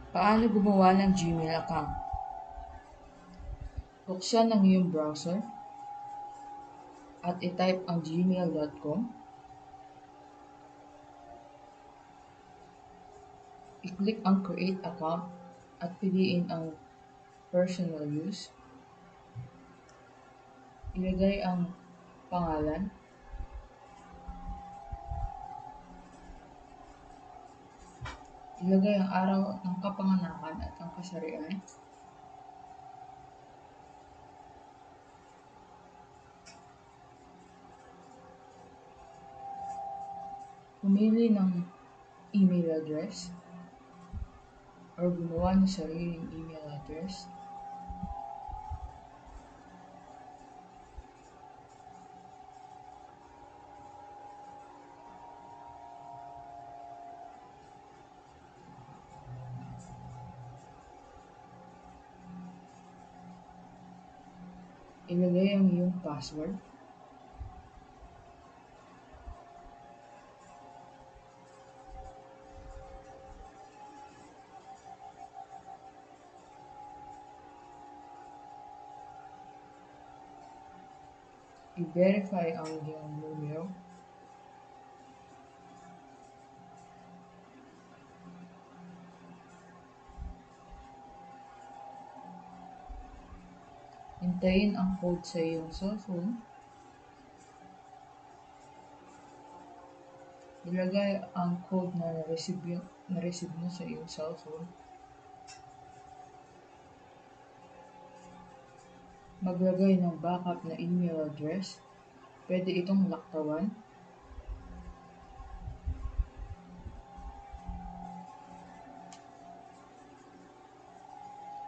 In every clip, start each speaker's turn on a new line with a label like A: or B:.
A: Paano gumawa ng Gmail account? Buksan ang iyong browser at i-type ang gmail.com. I-click ang create account at piliin ang personal use. Ilagay ang pangalan. Ilagay ang araw ng kapanganakan at ang kasarian. Pumili ng email address or gumawa ng sariling email address. Ilagay ang iyong password. I-verify ang iyong numero. Hintayin ang code sa iyong cellphone. Ilagay ang code na na-receive mo sa iyong cellphone. Maglagay ng backup na email address. Pwede itong laktawan.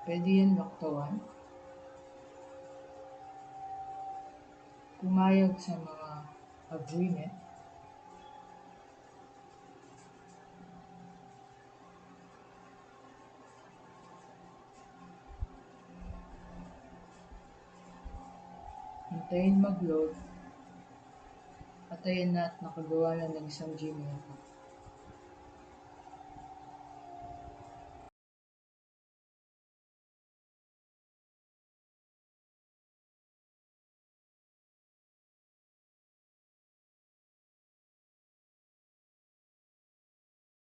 A: Pwede yan laktawan. Pumayag sa mga agreement. Hintayin mag-load. At ayan na at nakagawa na ng isang Gmail account.